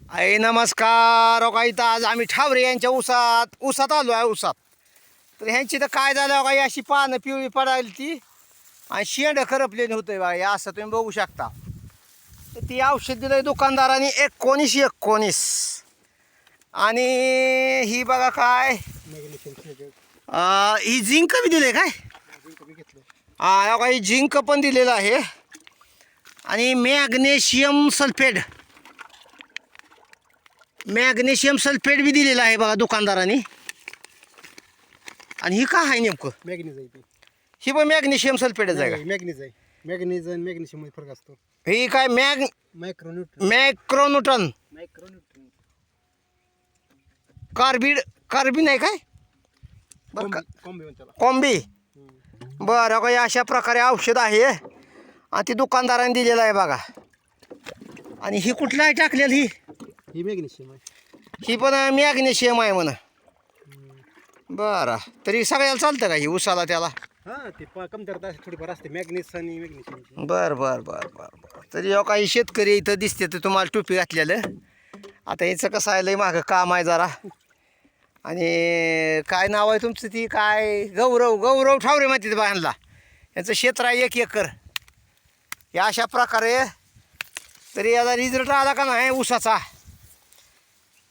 आई नमस्कार. हो का इथं आज आम्ही ठावरे यांच्या उसात आलो आहे. उसात तर ह्यांची तर काय झालं का अशी पानं पिवळी पडायला ती आणि शेंड खरपलेली होते बा. हे असं तुम्ही बघू शकता. तर ती औषध दिलंय दुकानदारांनी 1919 आणि ही बघा काय ही झिंक बी दिले काय. हा ही झिंक पण दिलेलं आहे आणि मॅग्नेशियम सल्फेट बी दिलेलं आहे बघा दुकानदारांनी. आणि ही काय आहे नेमकं? मॅग्नीज आहे ती. ही पण मॅग्नेशियम सल्फेटच आहे का? मॅग्नीज आहे. मॅग्नीज आणि मॅग्नेशियम मध्ये फरक असतो. ही काय मायक्रोन्यूट्रन. मॅक्रोन्यूटन कार्बिन आहे काय बरं का? कॉम्बी म्हणतात त्याला. कॉम्बी. बरं का अशा प्रकारे औषध आहे आणि ती दुकानदाराने दिलेलं आहे बघा. आणि ही कुठलं आहे टाकलेलं? ही मॅग्नेशियम आहे. ही पण मॅग्नेशियम आहे म्हणा. बरं तरी सगळ्याला चालतं का ही उसाला त्याला? हां ते कमतरता थोडीफार असते मॅग्नीज आणि मॅग्नेशियम. बरं तरी काही शेतकरी इथं दिसते तर तुम्हाला टोपी घातलेलं. आता याचं कसं आहे लय मागं काम आहे जरा. आणि काय नाव आहे तुमचं? ती काय गौरव ठावरे माहिती बायांना. यांचं क्षेत्र आहे 1 एकर. या अशा प्रकारे तरी याचा रिझल्ट आला का नाही ऊसाचा.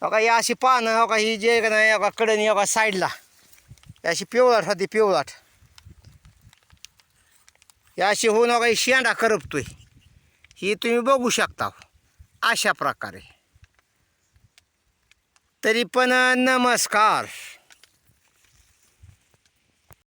बघा या अशी पानं बघा ही जे का नाही बघा कडनी बघा साईडला अशी पिवळाट होती पिवळाट. या अशी होऊन बघा ही शेंडा करपतोय. ही तुम्ही बघू शकता अशा प्रकारे. तरी पण नमस्कार.